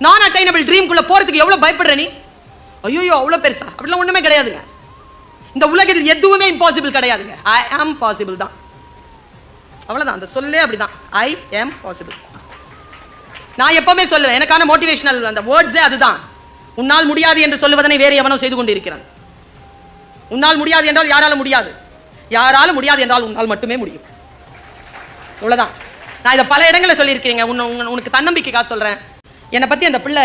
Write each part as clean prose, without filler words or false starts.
நான் அட்டைனபிள் ட்ரீம்குள்ள போறதுக்கு எவ்வளவு பயப்படுற நீ? ஐயோ அவ்வளவு பெருசா? அப்படிலாம் ஒண்ணுமே கிடையாதுங்க. இந்த உலகத்தில் எதுவுமே இம்பாசிபிள் கிடையாதுங்க. ஐ ஆம் பாசிபிள் தான், அவ்வளவுதான். அந்த சொல்லே அப்படிதான், ஐ ஆம் பாசிபிள். நான் எப்பவுமே சொல்லுவேன், எனக்கான மோட்டிவேஷனல் அந்த வேர்ட்ஸே அதுதான். உன்னால் முடியாது என்று சொல்லுவதனை வேறு எவனோ செய்து கொண்டிருக்கிறான். உன்னால் முடியாது என்றால் யாரால முடியாது, யாராலும் முடியாது என்றால் உன்னால் மட்டுமே முடியும். அவ்வளவுதான். நான் இதை பல இடங்களில் சொல்லியிருக்கீங்க. உனக்கு தன்னம்பிக்கைக்காக சொல்றேன். என்னை பத்தி அந்த பிள்ளை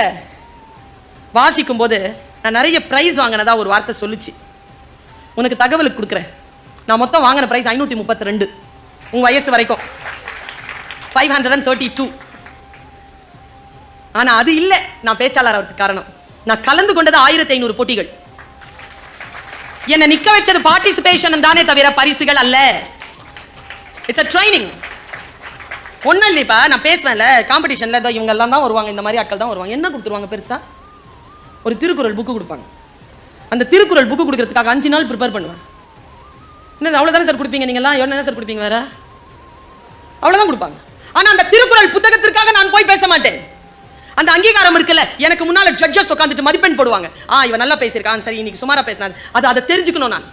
வாசிக்கும் போது நான் நிறைய பிரைஸ் வாங்கினதா ஒரு வார்த்தை சொல்லுச்சு. உனக்கு தகவலுக்கு கொடுக்குறேன். நான் மொத்தம் வாங்கின பிரைஸ் 532. உங்க வயசு வரைக்கும் 532. ஆனா அது இல்ல நான் பேச்சாளர் ஆகிறதுக்கு காரணம். நான் கலந்து கொண்டது 1500 போட்டிகள். என்ன நிக்க வச்சது பார்ட்டிசிபேஷன் தானே தவிர பரிசுகள் அல்ல. It's a training. ஒன்னும் இல்லைப்பா, நான் பேசுவேன்ல காம்படிஷன்ல, இவங்க எல்லாம் தான் வருவாங்க, இந்த மாதிரி ஆட்கள் தான் வருவாங்க. என்ன கொடுத்துருவாங்க பெருசா? ஒரு திருக்குறள் புக்கு கொடுப்பாங்க. அந்த திருக்குறள் புக்கு கொடுக்கறதுக்காக 5 நாள் ப்ரிப்பேர் பண்ணுவேன். என்ன அவ்வளவுதானே சார் கொடுப்பீங்க நீங்களாம்? என்ன சார் கொடுப்பீங்க வேற? அவ்வளவுதான் கொடுப்பாங்க. ஆனா அந்த திருக்குறள் புத்தகத்திற்காக நான் போய் பேச மாட்டேன். அந்த அங்கீகாரம் இருக்குல்ல, எனக்கு முன்னால ஜட்ஜஸ் உட்கார்ந்துட்டு மதிப்பெண் போடுவாங்க. இவன் நல்லா பேசியிருக்கான், சரி இன்னைக்கு சுமாரா பேசினாது, அதை தெரிஞ்சுக்கணும். நான்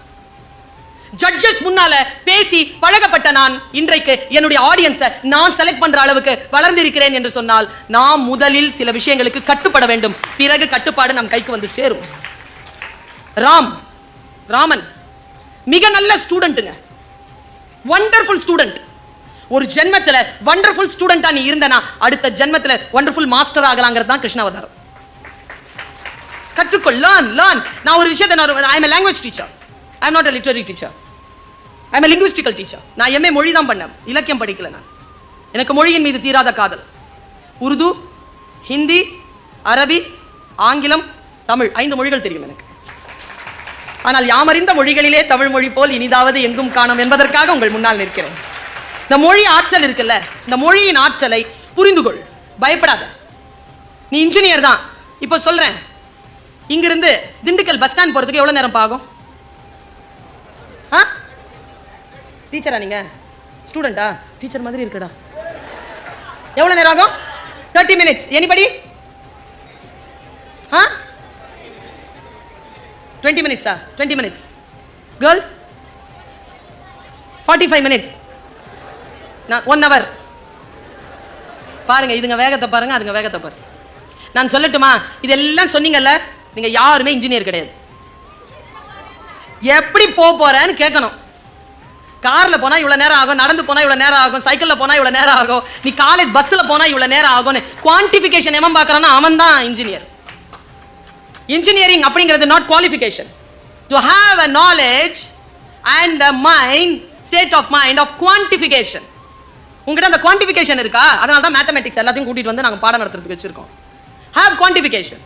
ஜட்ஜஸ் முன்னால பேசி பழகப்பட்ட நான் இன்றைக்கு என்னுடைய ஆடியன்ஸை நான் செலக்ட் பண்ற அளவுக்கு வளர்ந்திருக்கிறேன் என்று சொன்னால் நாம் முதலில் சில விஷயங்களுக்கு கட்டுப்பட வேண்டும். பிறகு கட்டுப்பாடு நம் கைக்கு வந்து சேரும். ராமன் மிக நல்ல ஸ்டூடெண்ட்டுங்க, வண்டர்ஃபுல் ஸ்டூடெண்ட். ஒரு ஜென்மத்துல வண்டர்ஃபுல் ஸ்டூடெண்டா நீ இருந்தனா அடுத்த ஜென்மத்துல வண்டர்ஃபுல் மாஸ்டர் ஆகலாங்கிறது தான் கிருஷ்ணாவதாரம். கற்றுக்கொள், லேர்ன். நான் ஒரு விஷயத்தை I am a language teacher, I am not a literary teacher, I am a linguistical teacher. நான் MA மொழி தான் பண்ணேன், இலக்கியம் படிக்கல. நான் எனக்கு மொழியின் மீது தீராத காதல். உருது, ஹிந்தி, அரபி, ஆங்கிலம், தமிழ் 5 மொழிகள் தெரியும் எனக்கு. ஆனால் யாமறிந்த மொழிகளிலே தமிழ் மொழி போல் இனிதாவது எங்கும் காணோம் என்பதற்காக உங்கள் முன்னால் நிற்கிறேன். இந்த மொழி ஆற்றல் இருக்குல்ல, இந்த மொழியின் ஆற்றலை புரிந்துகொள், பயப்படாத. நீ இன்ஜினியர் தான். இப்போ சொல்றேன், இங்கிருந்து திண்டுக்கல் பஸ் ஸ்டாண்ட் போறதுக்கு எவ்வளவு நேரம் ஆகும்? டீச்சரா நீங்க? ஸ்டூடெண்டா? டீச்சர் மாதிரி இருக்குடா. எவ்வளவு நேரம் ஆகும்? 30 minutes. Anybody? 20 minutes. 20 minutes. Girls? 45 minutes. 1 hour. பாருங்க, இதுங்க வேகத்தை பாருங்க, அதுங்க வேகத்தை பாருங்க. நான் சொல்லட்டுமா? இதெல்லாம் சொன்னீங்கல்ல, நீங்க யாருமே இன்ஜினியர் கிடையாது. எப்படி போறேன்னு கேட்கணும். கார்ல போனா இவ்வளவு நேரம் ஆகும், நடந்து போனா இவ்வளவு நேரம் ஆகும், சைக்கிள்ல போனா இவ்வளவு நேரம் ஆகும், நீ காலேஜ் பஸ்ல போனா இவ்வளவு நேரம் ஆகும். குவான்டிஃபிகேஷன் எவன் பார்க்கறானோ அவன் தான் இன்ஜினியர். இன்ஜினியரிங் அப்படிங்கிறது not qualification. To have a knowledge and a mind, state of mind of quantification. உங்ககிட்ட அந்த குவான்டிஃபிகேஷன் இருக்கா? அதனால தான் மேத்தமேட்டிக்ஸ் எல்லாத்தையும் கூட்டிட்டு வந்து நாங்க பாடம் நடத்துறதுக்கு வச்சிருக்கோம். Have quantification.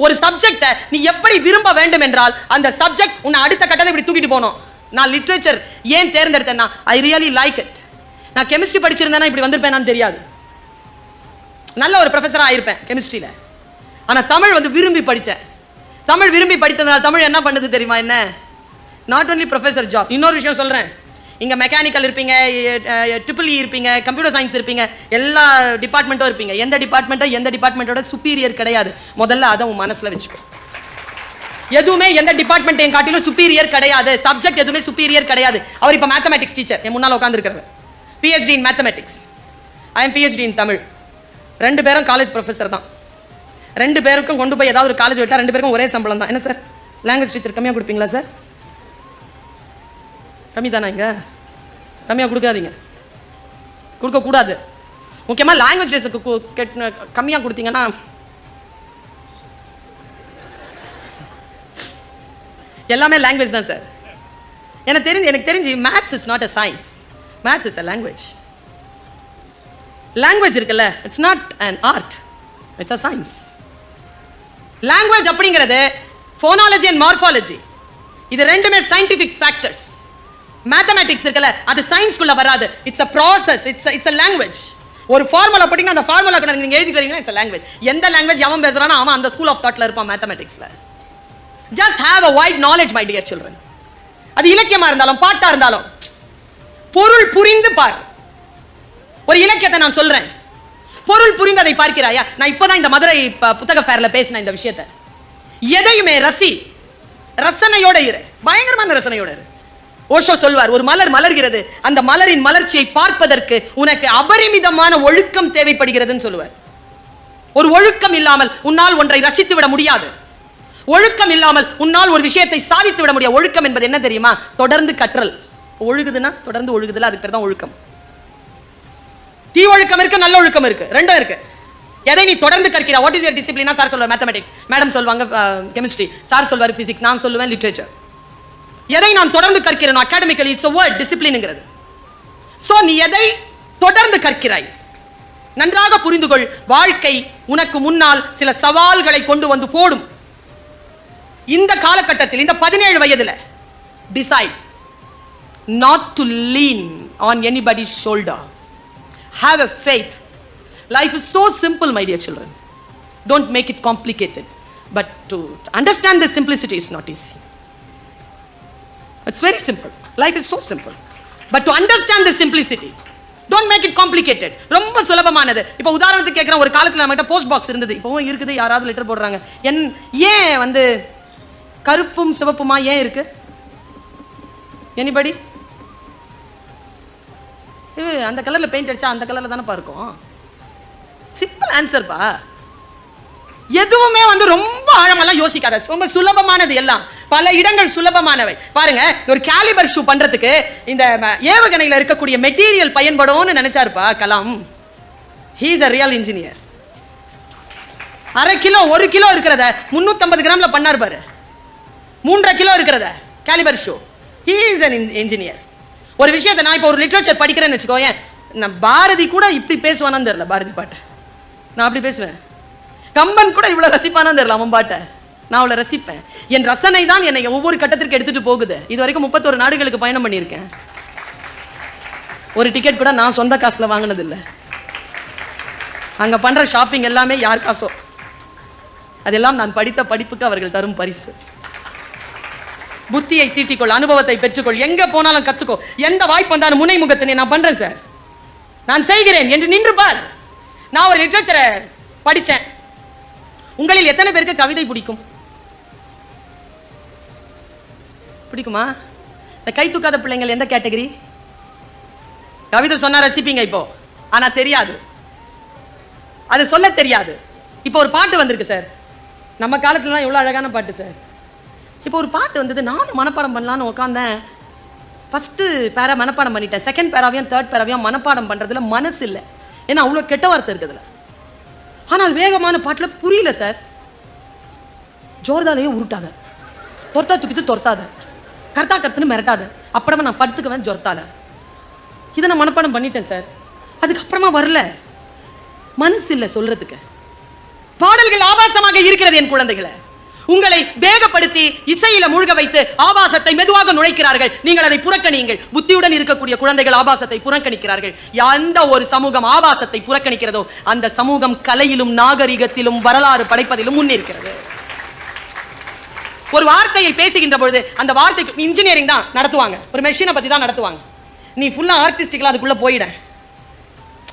ஒரு சப்ஜெக்ட்டை நீ எப்படி விரும்ப வேண்டும் என்றால் அந்த சப்ஜெக்ட் உன்னை அடுத்த கட்டத்தை இப்படி தூக்கிட்டு போகணும். நான் லிட்ரேச்சர் ஏன் தேர்ந்தெடுத்தேன்னா ஐ ரியலி லைக் இட். நான் கெமிஸ்ட்ரி படிச்சிருந்தேன்னா இப்படி வந்திருப்பேனான்னு தெரியாது, நல்ல ஒரு ப்ரொஃபஸரா ஆயிருப்பேன் கெமிஸ்ட்ரியில. ஆனா தமிழ் வந்து விரும்பி படித்தேன். தமிழ் விரும்பி படித்ததுனால தமிழ் என்ன பண்ணுது தெரியுமா? என்ன, நாட் ஒன்லி ப்ரொஃபஸர் ஜாப். இன்னொரு விஷயம் சொல்றேன், இங்க மெக்கானிக்கல் இருப்பீங்க, EEE இருப்பீங்க, கம்ப்யூட்டர் சயின்ஸ் இருப்பீங்க, எல்லா டிபார்ட்மெண்ட்டும் இருப்பீங்க. எந்த டிபார்ட்மெண்ட்டோட சுப்பீரியர் கிடையாது. முதல்ல அதை உன் மனசுல வச்சுக்கோ. எதுவுமே எந்த டிபார்ட்மெண்ட் காட்டிலும் சுப்பீரியர் கிடையாது. சப்ஜெக்ட் எதுவுமே சுப்பீரியர் கிடையாது. அவர் இப்ப மேத்தமேட்டிக்ஸ் டீச்சர் என் முன்னால உட்கார்ந்து இருக்கிறவர், PhD in mathematics. I am PhD in Tamil. 2 பேரும் காலேஜ் ப்ரொஃபஸர் தான். 2 பேருக்கும் கொண்டு போய் ஏதாவது ஒரு காலேஜ் விட்டா 2 பேருக்கும் ஒரே சம்பளம் தான். என்ன சார், லாங்குவேஜ் டீச்சர் கம்மியா கொடுப்பீங்களா சார்? கம்மி தானே? இங்க கம்மியா கொடுக்காதீங்க, கொடுக்க கூடாது. முக்கியமா லாங்குவேஜ் டீச்சருக்கு கம்மியா கொடுத்தீங்கன்னா எல்லாமே லாங்குவேஜ் தான் சார். எனக்கு தெரிஞ்சு maths is not a science, maths is a language. Language இருக்குல்ல, it's not an art, it's a science. Language அப்படிங்கிறது ஃபோனாலஜி அண்ட் மார்ஃபாலஜி, இது ரெண்டுமே சயின்டிஃபிக் ஃபேக்டர்ஸ். மேத்தமேட்டிக்ஸ் இருக்குல்ல, அது சயின்ஸ்குள்ள வராது. It's a process, it's a language. ஒரு ஃபார்முலா போட்டீங்கன்னா அந்த ஃபார்முலாக்கு நீங்க எழுதிட்டு வரீங்கன்னா இட்ஸ் அ லாங்குவேஜ். எந்த லாங்குவேஜ் அவன் பேசுறானோ அவன் அந்த ஸ்கூல் ஆஃப் தாட்ல இருப்பான் மேத்தமேட்டிக்ஸ்ல. Just have a wide knowledge, my dear children. அது இலக்கியமா இருந்தாலும் பாட்டா இருந்தாலும் பொருள் புரிந்து பார். ஒரு இலக்கியத்தை நான் சொல்றேன், பொருள் புரிந்ததை பார்க்கிறாயா? நான் இப்பதான் இந்த மதுரை புத்தக ஃபேர்ல பேசின இந்த விஷயத்தை. எதையுமே ரசனையோட இரு, பயங்கரமான ரசனையோட இரு. ஓஷோ சொல்வார், ஒரு மலர் மலர்கிறது, அந்த மலரின் மலர்ச்சியை பார்ப்பதற்கு உனக்கு அபரிமிதமான ஒழுக்கம் தேவைப்படுகிறதுன்னு சொல்லுவார். ஒரு ஒழுக்கம் இல்லாமல் உன்னால் ஒன்றை ரசித்து விட முடியாது. ஒழுக்கம் இல்லாமல் உன்னால் ஒரு விஷயத்தை சாதித்து விட முடியாது. ஒழுக்கம் என்பது என்ன தெரியுமா? தொடர்ந்து கற்றல். ஒழுகுதுன்னா தொடர்ந்து ஒழுகுதுல, அதுக்கு பேர் தான் ஒழுக்கம். தீ ஒழுக்கம் இருக்கு, நல்ல ஒழுக்கம் இருக்கு, ரெண்டும் இருக்கு. எதை நீ தொடர்ந்து கற்கிறாய்? What is your discipline? Sir சொல்லுவார் மேத்தமெட்டிக்ஸ், மேடம் சொல்வாங்க கெமிஸ்ட்ரி, சார் சொல்வார் பிசிக்ஸ், நான் சொல்லுவேன் லிட்ரேச்சர். எதை நான் தொடர்ந்து கற்கிறேன்? அகாடமிக்கலி இட்ஸ் a word, டிசிப்ளின்ங்கிறது. சோ நீ எதை தொடர்ந்து கற்கிறாய்? நன்றாக புரிந்து கொள். வாழ்க்கை உனக்கு முன்னால் சில சவால்களை கொண்டு வந்து போடும். இந்த காலகட்டத்தில், இந்த 17 வயதுல decide not to lean on anybody's shoulder. Have a faith. Life is so simple, my dear children. Don't make it complicated. But to understand the simplicity is not easy. It's very simple. Life is so simple. But to understand the simplicity, don't make it complicated. ரொம்ப சுலபமானது. இப்போ உதாரணத்துக்கு கேட்குறேன், ஒரு காலத்தில் நம்மகிட்ட post box இருந்தது, இப்போவும் இருக்குது. யாராவது லெட்டர் போடுறாங்க, ஏன் வந்து கருப்பும் சிவப்புமா ஏன் இருக்கு? எனிபடி? இது அந்த கலர்ல பெயிண்ட் அடிச்சா அந்த கலர்ல தானே இருக்கும். சிம்பிள் ஆன்சர் பா. எதுவுமே வந்து ரொம்ப ஆழமெல்லாம் யோசிக்காத, ரொம்ப சுலபமானது எல்லாம். பல இடங்கள் சுலபமானவை. பாருங்க, ஒரு கேலிபர் ஷூ பண்றதுக்கு இந்த ஏவுகணையில் இருக்கக்கூடிய மெட்டீரியல் பயன்படும்னு நினைச்சாருப்பா Kalam. He is a real engineer. அரை கிலோ 1 கிலோ இருக்கிறத 350 கிராம்ல பண்ணார் பாரு. 3.5 கிலோ இருக்கிறத caliper shoe. He is an engineer. ஒரு விஷயத்தை நான் இப்போ ஒரு லிட்ரேச்சர் படிக்கிறேன்னு வச்சுக்கோங்க, நான் பாரதி கூட இப்படி பேசுவானான்னு தெரியல. பாரதி பாட்டை நான் அப்படி பேசுவேன். கம்பன் கூட இவ்வளவு ரசிப்பானான்னு தெரியல அவன் பாட்டை. நான் அவளை ரசிப்பேன். என் ரசனை தான் என்னை ஒவ்வொரு கட்டத்திற்கு எடுத்துட்டு போகுது. இது வரைக்கும் 31 நாடுகளுக்கு பயணம் பண்ணியிருக்கேன். ஒரு டிக்கெட் கூட நான் சொந்த காசுல வாங்கினது இல்லை. அங்க பண்ற ஷாப்பிங் எல்லாமே யார் காசோ, அதெல்லாம் நான் படித்த படிப்புக்கு அவர்கள் தரும் பரிசு. புத்தியை தீட்டிக்கொள், அனுபவத்தை பெற்றுக்கொள், எங்க போனாலும் கத்துக்கோ. எந்த வாய்ப்பு வந்தாலும் முனை முகத்தினை நான் பண்றேன் சார், நான் செய்கிறேன் என்று நின்று பார். நான் ஒரு லிட்ரேச்சரை படிச்சேன். உங்களில் எத்தனை பேருக்கு கவிதை பிடிக்கும்? பிடிக்குமா? இந்த கை தூக்காத பிள்ளைங்கள் எந்த கேட்டகரி? கவிதை சொன்னா ரசிப்பீங்க இப்போ, ஆனா தெரியாது, அது சொல்ல தெரியாது. இப்போ ஒரு பாட்டு வந்திருக்கு சார், நம்ம காலத்துல தான் எவ்வளவு அழகான பாட்டு சார். இப்போ ஒரு பாட்டு வந்தது, நானும் மனப்பாடம் பண்ணலான்னு உட்காந்தேன். ஃபர்ஸ்ட் பேரா மனப்பாடம் பண்ணிட்டேன், செகண்ட் பேராவையும் தேர்ட் பேராவையும் மனப்பாடம் பண்றதுல மனசு இல்லை. ஏன்னா அவ்வளோ கெட்ட வார்த்தை இருக்குதுல. ஆனால் வேகமான பாட்டுல புரியல சார். ஜோர்தாலையே உருட்டாத, தொர்த்தா தூக்கிட்டு தொர்த்தாத, கர்த்தா கருத்துன்னு மிரட்டாத, அப்புறமா நான் படுத்துக்குவேன் ஜொர்த்தால. இதை நான் மனப்பாடம் பண்ணிட்டேன் சார். அதுக்கப்புறமா வரல, மனசு இல்லை சொல்றதுக்கு. பாடல்கள் ஆபாசமாக இருக்கிறது என் குழந்தைகளை. உங்களை வேகப்படுத்தி இசையில மூழ்க வைத்து ஆபாசத்தை மெதுவாக நுழைக்கிறார்கள். நீங்கள் அதை புறக்கணியுங்கள். புத்தியுடன் இருக்கக்கூடிய குழந்தைகள் ஆபாசத்தை புறக்கணிக்கிறார்கள். எந்த ஒரு சமூகம் ஆபாசத்தை புறக்கணிக்கிறதோ அந்த சமூகம் கலையிலும் நாகரிகத்திலும் வரலாறு படைப்பதிலும் முன்னேறுகிறது. ஒரு வார்த்தையை பேசுகின்ற பொழுது அந்த வார்த்தைக்கு இன்ஜினியரிங் தான் நடத்துவாங்க, ஒரு மெஷினை பத்தி தான் நடத்துவாங்க. நீ ஃபுல்லா ஆர்டிஸ்டிக்கலா அதுக்குள்ள போயிட.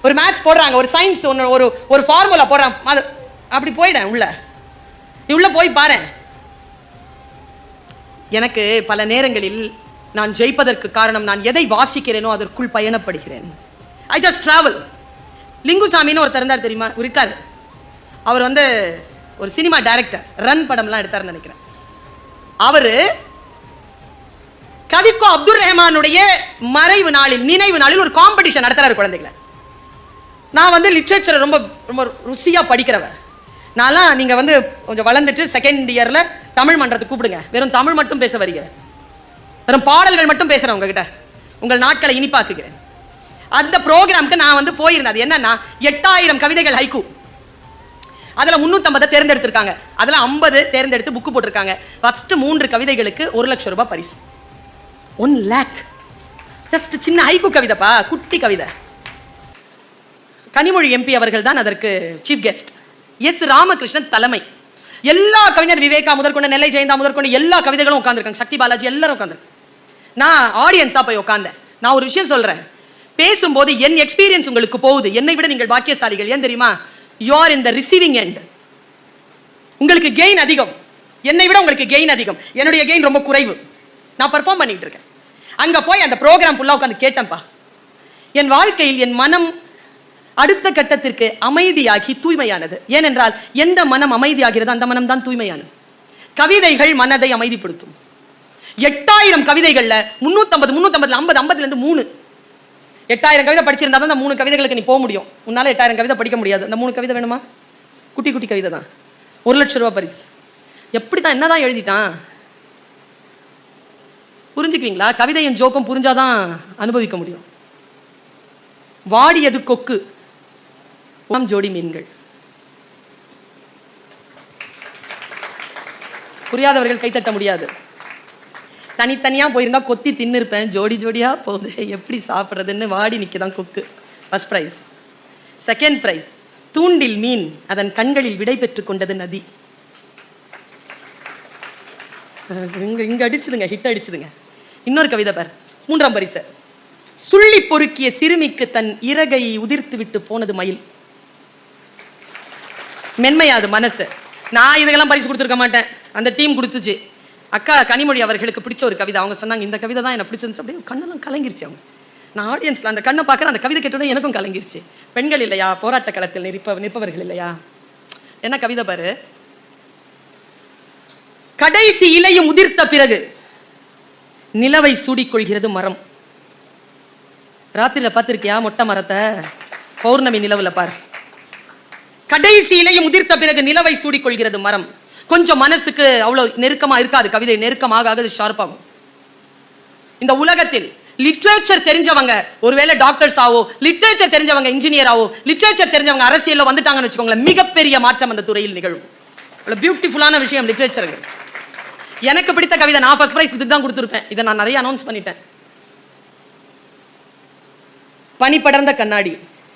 ஒரு மேத்ஸ் போடுறாங்க, ஒரு சயின்ஸ் ஒரு ஃபார்முலா போடுறாங்க, அப்படி போயிட உள்ள. நீ உள்ள போய் பாரு. எனக்கு பல நேரங்களில் நான் ஜெயிப்பதற்கு காரணம் நான் எதை வாசிக்கிறேனோ அதற்குள் பயணப்படுகிறேன். I just travel. லிங்குசாமின்னு ஒருத்தர் இருந்தார் தெரியுமா? இருக்காரு. அவர் வந்து ஒரு சினிமா டைரக்டர், ரன் படம்லாம் எடுத்தாருன்னு நினைக்கிறேன். அவரு கவிக்கோ அப்துல் ரஹ்மானுடைய மறைவு நாளில், நினைவு நாளில் ஒரு காம்படிஷன் நடத்துறாரு குழந்தைகளை. நான் வந்து லிட்ரேச்சரை ரொம்ப ரொம்ப ருசியா படிக்கிறவன். நான்லாம் நீங்க வந்து கொஞ்சம் வளர்ந்துட்டு செகண்ட் இயர்ல தமிழ் மன்றத்துக்கு கூப்பிடுங்க, வெறும் தமிழ் மட்டும் பேச வருகிறேன், வெறும் பாடல்கள் மட்டும் பேசுறேன் உங்ககிட்ட, உங்கள் நாட்களை இனிப்பாக்குகிறேன். அந்த ப்ரோக்ராம்க்கு நான் வந்து போயிருந்தேன். அது என்னன்னா 8000 கவிதைகள் ஹைக்கூ. அதுல 350 தேர்ந்தெடுத்திருக்காங்க. அதுல 50 தேர்ந்தெடுத்து புக்கு போட்டிருக்காங்க. ஃபர்ஸ்ட் 3 கவிதைகளுக்கு 1 லட்சம் ரூபாய் பரிசு. 1 lakh. ஜஸ்ட் சின்ன ஹைக்கூ கவிதைப்பா, குட்டி கவிதை. கனிமொழி எம்பி அவர்கள் தான் அதற்கு சீஃப் கெஸ்ட். எஸ் ராமகிருஷ்ணன் தலைமை. எல்லா கவிஞர் விவேகா முதற்கொண்டு, நெல்லை ஜெயந்தா முதற்கொண்டு எல்லா கவிதைகளும் உட்காந்துருக்காங்க. சக்தி பாலாஜி எல்லாரும் உட்காந்து. நான் ஆடியன்ஸா போய் உட்காந்தேன். நான் ஒரு விஷயம் சொல்றேன், பேசும்போது என் எக்ஸ்பீரியன்ஸ் உங்களுக்கு போகுது. என்னை விட நீங்கள் பாக்கியசாலிகள். ஏன் தெரியுமா? You are in the receiving end. உங்களுக்கு கெயின் அதிகம், என்னை விட உங்களுக்கு கெயின் அதிகம். என்னுடைய கெயின் ரொம்ப குறைவு. நான் பெர்ஃபார்ம் பண்ணிட்டு இருக்கேன். அங்க போய் அந்த ப்ரோக்ராம் ஃபுல்லா உட்காந்து கேட்டேன்ப்பா. என் வாழ்க்கையில் என் மனம் அடுத்த கட்டத்திற்கு அமைதியாகி தூய்மையானது. ஏனென்றால் எந்த மனம் அமைதியாகிறது அந்த மனம் தான் தூய்மையானது. கவிதைகள் மனதை அமைதிப்படுத்தும். 8000 கவிதைகள்ல 350 50 இருந்து 3 8000 கவிதை படிச்சிருந்தா தான் அந்த 3 கவிதைகளுக்கு நீ போக முடியும். உன்னால 8000 கவிதை படிக்க முடியாது. அந்த 3 கவிதை வேணுமா? குட்டி குட்டி கவிதை தான். 1 லட்சம் ரூபாய் பரிசு. எப்படிதான் என்னதான் எழுதிட்டான் புரிஞ்சுக்குவீங்களா? கவிதையின் ஜோக்கம் புரிஞ்சாதான் அனுபவிக்க முடியும். வாடியது கொக்கு, ஜோடி மீன்கள். புரியாதவர்கள் கைத்தட்ட முடியாது. தனித்தனியா போயிருந்தா கொத்தி தின்னிருப்பேன். ஜோடி ஜோடியா போகுது, எப்படி சாப்பிட்றதுன்னு வாடி நிற்கதான் கொக்கு. First prize. செகண்ட் பிரைஸ், தூண்டில் மீன் அதன் கண்களில் விடை பெற்று கொண்டது நதி. இங்க அடிச்சுதுங்க, ஹிட் அடிச்சுதுங்க. இன்னொரு கவிதை பார், 3ஆம் பரிசு. சுள்ளி பொறுக்கிய சிறுமிக்கு தன் இறகை உதிர்த்து விட்டு போனது மயில். மென்மையாது மனசு. நான் இதுக்கெல்லாம் பரிசு கொடுத்துருக்க மாட்டேன், அந்த டீம் கொடுத்துச்சு. அக்கா கனிமொழி அவர்களுக்கு பிடிச்ச ஒரு கவிதை. அவங்க சொன்னாங்க இந்த கவிதை தான் எனக்கு பிடிச்சிருந்துச்சு. அப்படியே கண்ணெல்லாம் கலங்கிருச்சு. அவங்க நான் ஆடியன்ஸ்ல அந்த கண்ணை பார்க்குறேன், அந்த கவிதை கேட்டோன்னே எனக்கும் கலங்கிருச்சு. பெண்கள் இல்லையா, போராட்ட களத்தில் நிற்பவர்கள் இல்லையா? என்ன கவிதை பாரு. கடைசி இலையும் உதிர்த்த பிறகு நிலவை சூடிக்கொள்கிறது மரம். ராத்திரில பார்த்திருக்கியா மொட்டை மரத்தை? பௌர்ணமி நிலவுல பாரு. கடைசி இலையும் உதிர்த்த பிறகு நிலவை சூடிக்கொள்கிறது மரம். கொஞ்சம் மனசுக்கு அவ்வளவு நெருக்கமா இருக்காது கவிதை. நெருக்கமாக அது ஷார்ப்பாகும். இந்த உலகத்தில் லிட்ரேச்சர் தெரிஞ்சவங்க ஒருவேளை டாக்டர்ஸ் ஆவோ, லிட்ரேச்சர் தெரிஞ்சவங்க இன்ஜினியர் ஆவோ, லிட்ரேச்சர் தெரிஞ்சவங்க அரசியல்ல வந்துட்டாங்கன்னு வச்சுக்கோங்களேன், மிகப்பெரிய மாற்றம் அந்த துறையில் நிகழும். பியூட்டிஃபுல்லான விஷயம் லிட்ரேச்சர். எனக்கு பிடித்த கவிதை நான் ஃபர்ஸ்ட் பிரைஸ் இதுக்கு தான் கொடுத்துருப்பேன். இதை நான் நிறைய அனௌன்ஸ் பண்ணிட்டேன். பனி படர்ந்த கண்ணாடி,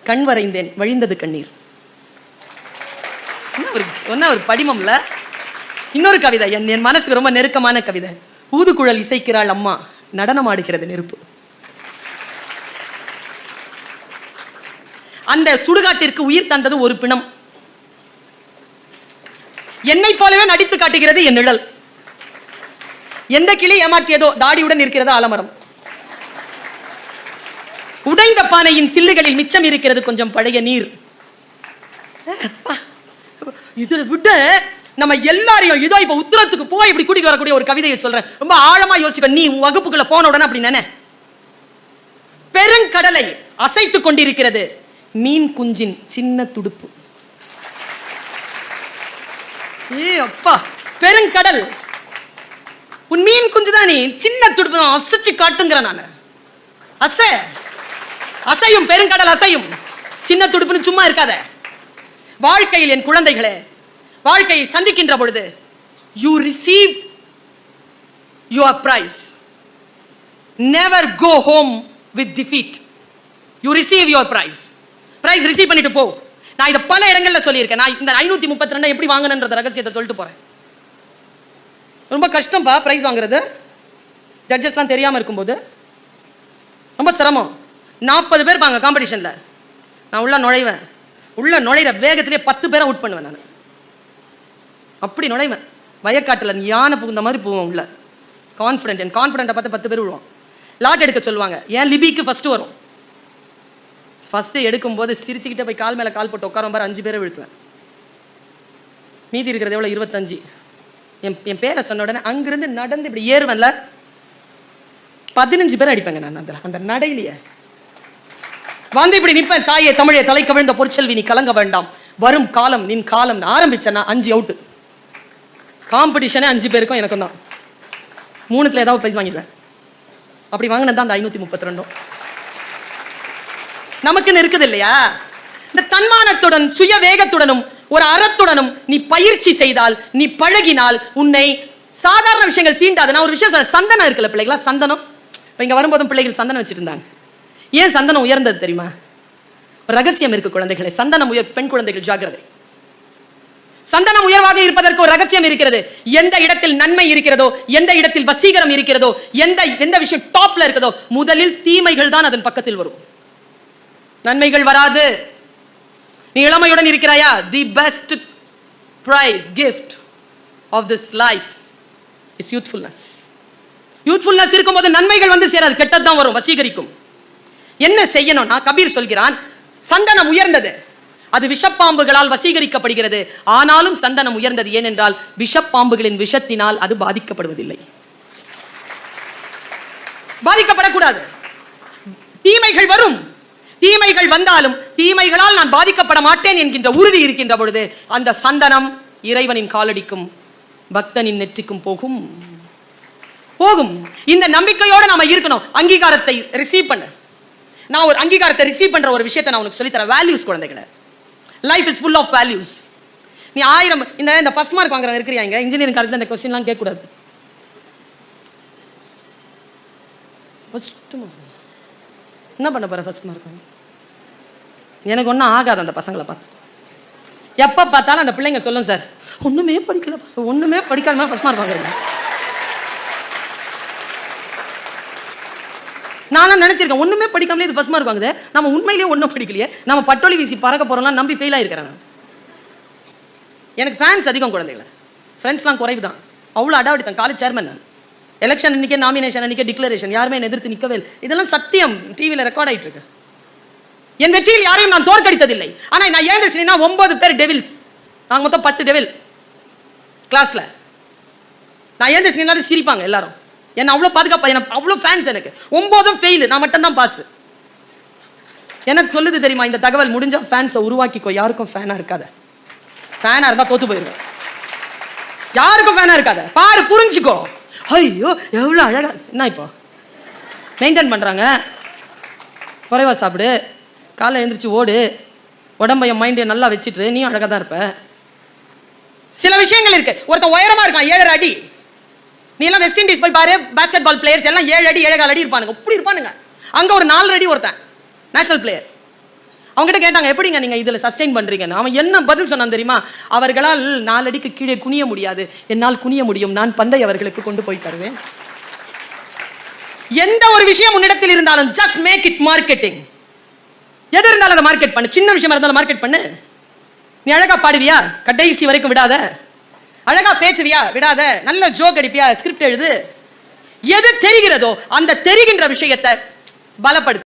கண் வரைந்தேன் வழிந்தது கண்ணீர். என்ன ஒரு படிமம்ல. இன்னொரு கவிதை என் மனசுக்கு ரொம்ப நெருக்கமான கவிதை. ஊதுகுழல் இசைக்கிறாள் அம்மா, நடனம் ஆடுகிறது நெருப்பு. அந்த சுடுகாட்டிற்கு உயிர் தந்தது ஒரு பிணம். என்னை போலவே நடித்து காட்டுகிறது என் நிழல். எந்த கிளி ஏமாற்றியதோ தாடியுடன் இருக்கிறது ஆலமரம். உடைந்த பானையின் சில்லுகளில் மிச்சம் இருக்கிறது கொஞ்சம் பழைய நீர். இதுல விட நம்ம எல்லாரையும் இதோ இப்ப உத்தரத்துக்கு போய் இப்படி கூட்டிட்டு வரக்கூடிய ஒரு கவிதையை சொல்றேன். ரொம்ப ஆழமா யோசிக்க. நீ வகுப்புக்குள்ள போன உடனே அப்படி நினை. பெருங்கடலை அசைத்துக் கொண்டிருக்கிறது மீன் குஞ்சின் சின்ன துடுப்பு. அப்பா, பெருங்கடல் உன் மீன் குஞ்சு தான், நீ சின்ன துடுப்பு தான் அசைச்சு காட்டுங்கிற. நான் அசையும் பெருங்கடல் அசையும், சின்ன துடுப்புன்னு சும்மா இருக்காத. வாழ்க்கையில் என் குழந்தைகளே, வாழ்க்கையை சந்திக்கின்ற பொழுது you receive your prize. Never go home with defeat. You receive your prize. Prize receive பண்ணிட்டு போ. நான் இத பல இடங்கள்ல சொல்லியிருக்கேன். நான் இந்த 532 எப்படி வாங்கணும்ன்ற ரகசியத்தை சொல்லிட்டு போறேன். ரொம்ப கஷ்டம்பா பிரைஸ் வாங்குறது. ஜட்ஜஸ்லாம் தெரியாம இருக்கும்போது ரொம்ப சிரமம். 40 பேர் பாங்க காம்படிஷன்ல. நான் உள்ள நுழைவேன். உள்ள நுழைற வேகத்திலே 10 பேரை அவுட் பண்ணுவேன். நான் அப்படி நுழைவேன். வயக்காட்டுல யானை புகுந்த மாதிரி போவோம் உள்ள. கான்ஃபிடென்ட். என் கான்ஃபிடென்ட்டை பார்த்து 10 பேர் விழுவான். லாட் எடுக்க சொல்லுவாங்க. ஏன் லிபிக்கு ஃபர்ஸ்ட் வரும். ஃபர்ஸ்ட் எடுக்கும்போது சிரிச்சுக்கிட்டே போய் கால் மேல கால் போட்டு உட்கார பாரு, 5 பேரை விழுத்துவேன். மீதி இருக்கிறது எவ்வளோ? 25. என் பேரை சொன்ன உடனே அங்கிருந்து நடந்து இப்படி ஏறுவேன்ல, 15 பேரை அடிப்பேங்க நான் அந்த நடையிலேயே. வந்து இப்படி நிற்பேன். தாயே தமிழே தலை கவிழ்ந்த பொற்செல்வி நீ கலங்க வேண்டாம், வரும் காலம் நின் காலம் ஆரம்பிச்சேன்னா 5 அவுட். காம்படிஷனே 5 பேருக்கும் எனக்கும் தான். 3த்துல ஏதாவது பிரைஸ் வாங்கிடுவேன். அப்படி வாங்கினது தான் அந்த 532. நமக்குன்னு இருக்குது இல்லையா? இந்த தன்மானத்துடன் சுய வேகத்துடனும் ஒரு அறத்துடனும் நீ பயிற்சி செய்தால், நீ பழகினால் உன்னை சாதாரண விஷயங்கள் தீண்டாது. நான் ஒரு விஷயம், சந்தனம் இருக்குல்ல பிள்ளைகளா, சந்தனம். இப்போ இங்கே வரும்போதும் பிள்ளைகள் சந்தனம் வச்சுட்டு இருந்தாங்க. ஏன் சந்தனம் உயர்ந்தது தெரியுமா? ஒரு ரகசியம் இருக்கு குழந்தைகளை. சந்தனம் பெண் குழந்தைகள் ஜாக்கிரதை. சந்தனம் உயர்வாக இருப்பதற்கு ஒரு ரகசியம் இருக்கிறது. எந்த இடத்தில் நன்மை இருக்கிறதோ, எந்த இடத்தில் வசீகரம் இருக்கிறதோ, எந்த விஷயம் டாப்ல இருக்கிறதோ, முதலில் தீமைகள் தான் அதன் பக்கத்தில் வரும். நன்மைகள் வராது. நீ இளமையுடன் இருக்கிறாயா? The best prize gift of this life is youthfulness. Youthfulness இருக்கும்போது நன்மைகள் வந்து சேராது, கெட்டதான் வரும், வசீகரிக்கும். என்ன செய்யணும்னா கபீர் சொல்கிறான், சந்தனம் உயர்ந்தது, அது விஷப்பாம்புகளால் வசீகரிக்கப்படுகிறது. ஆனாலும் சந்தனம் உயர்ந்தது, ஏனென்றால் விஷப்பாம்புகளின் விஷத்தினால் அது பாதிக்கப்படுவதில்லை. பாதிக்கப்படக்கூடாது. தீமைகள் வரும், தீமைகள் வந்தாலும் தீமைகளால் நான் பாதிக்கப்பட மாட்டேன் என்கின்ற உறுதி இருக்கின்ற பொழுது அந்த சந்தனம் இறைவனின் காலடிக்கும் பக்தனின் நெற்றிக்கும் போகும். இந்த நம்பிக்கையோடு நாம இருக்கணும். அங்கீகாரத்தை ரிசீவ் பண்ண, நான் ஒரு அங்கீகாரத்தை ரிசீவ் பண்ற ஒரு விஷயத்தை நான் உனக்கு சொல்லித்தரேன். வேல்யூஸ் குழந்தைகளை, life is full of values. நீ 1000 இந்த ஃபர்ஸ்ட் மார்க் வாங்குறவங்க இருக்கிறீங்க இன்ஜினியரிங் காலேஜ்ல, இந்த கொஸ்டின்லாம் கேட்கக்கூடாது. என்ன பண்ண போற ஃபர்ஸ்ட் மார்க்? எனக்கு ஒன்றும் ஆகாது அந்த பசங்களை பார்த்து. எப்போ பார்த்தாலும் அந்த பிள்ளைங்க சொல்லும், சார் ஒன்றுமே படிக்கல, ஒன்றுமே படிக்காத ஃபர்ஸ்ட் மார்க் வாங்குறீங்க. நானும் நினைச்சிருக்கேன், ஒன்றுமே படிக்காமலே இது ஃபர்ஸ்ட் மார்க் வாங்குது, நம்ம உண்மையிலேயே ஒன்றும் படிக்கலையே, நம்ம பட்டொலி வீசி பறக்க போகிறோம்லாம் நம்பி ஃபெயில் ஆகிருக்கிறேன். எனக்கு ஃபேன்ஸ் அதிகம் குழந்தைகளை, ஃப்ரெண்ட்ஸ்லாம் குறைவு தான். அவ்வளோ அடாவடித்தான். காலேஜ் சேர்மன் நான். எலெக்ஷன் அன்றைக்கே, நாமினேஷன் அன்றைக்கே டிக்ளரேஷன், யாருமே என்னை எதிர்த்து நிற்கவே இல்லை. இதெல்லாம் சத்தியம், டிவியில் ரெக்கார்ட் ஆகிட்டு இருக்கு. என் வெற்றியில் யாரையும் நான் தோற்கடித்ததில்லை. ஆனால் நான் எழுந்துச்சுன்னா 9 பேர் டெவில்ஸ், நாங்கள் மொத்தம் 10 டெவில் கிளாஸில். நான் எழுந்துச்சுனாலும் சிரிப்பாங்க எல்லாரும், என்ன அவ்வளோ பாதுகாப்பா, எனக்கு அவ்வளோ ஃபேன்ஸ். எனக்கு 9 ஃபெயில், நான் மட்டும்தான் பாஸ். எனக்கு சொல்லுது தெரியுமா இந்த தகவல்? முடிஞ்ச ஃபேன்ஸை உருவாக்கிக்கோ, யாருக்கும் ஃபேனாக இருக்காத. ஃபேனாக இருந்தால் தோத்து போயிருவேன். யாருக்கும் ஃபேனாக இருக்காத, பாரு, புரிஞ்சுக்கோ. ஐயோ எவ்வளோ அழகா, என்ன இப்போ மெயின்டைன் பண்ணுறாங்க. குறைவா சாப்பிடு, காலை எழுந்திரிச்சு ஓடு, உடம்பையும் மைண்டையும் நல்லா வச்சுட்டு நீயும் அழகாக தான் இருப்ப. சில விஷயங்கள் இருக்கு. ஒருத்தன் உயரமா இருக்கான் 7 அடி, நீ எல்லாம் வெஸ்ட் இண்டீஸ் போய் பாரு, பாஸ்கெட் பால் பிளேயர்ஸ் எல்லாம் 7 அடி 7.25 அடி இருப்பானுங்க, இப்படி இருப்பானுங்க. அங்க ஒரு 4 அடி ஒருத்தன் நேஷனல் பிளேயர். அவங்ககிட்ட கேட்டாங்க, எப்படிங்க நீங்க இதுல சஸ்டெயின் பண்றீங்கன்னு. அவன் என்ன பதில் சொன்னான் தெரியுமா? அவர்களால் 4 அடிக்கு கீழே குனிய முடியாது, என்னால் குனிய முடியும், நான் பந்தை அவர்களுக்கு கொண்டு போய் தருவேன். எந்த ஒரு விஷயம் உன்னிடத்தில் இருந்தாலும் ஜஸ்ட் மேக் இட் மார்க்கெட்டிங். எது இருந்தாலும் அதை மார்க்கெட் பண்ணு. சின்ன விஷயமா இருந்தாலும் மார்க்கெட் பண்ணு. நீ அழகா பாடுவியா, கடைசி வரைக்கும் விடாத. அழகா பேசுவியா, விடாத. நல்ல ஜோக் அடிப்பியா, ஸ்கிரிப்ட் எழுது. எது தெரிகிறதோ அந்த தெரிகின்ற விஷயத்தை பலப்படுத்து.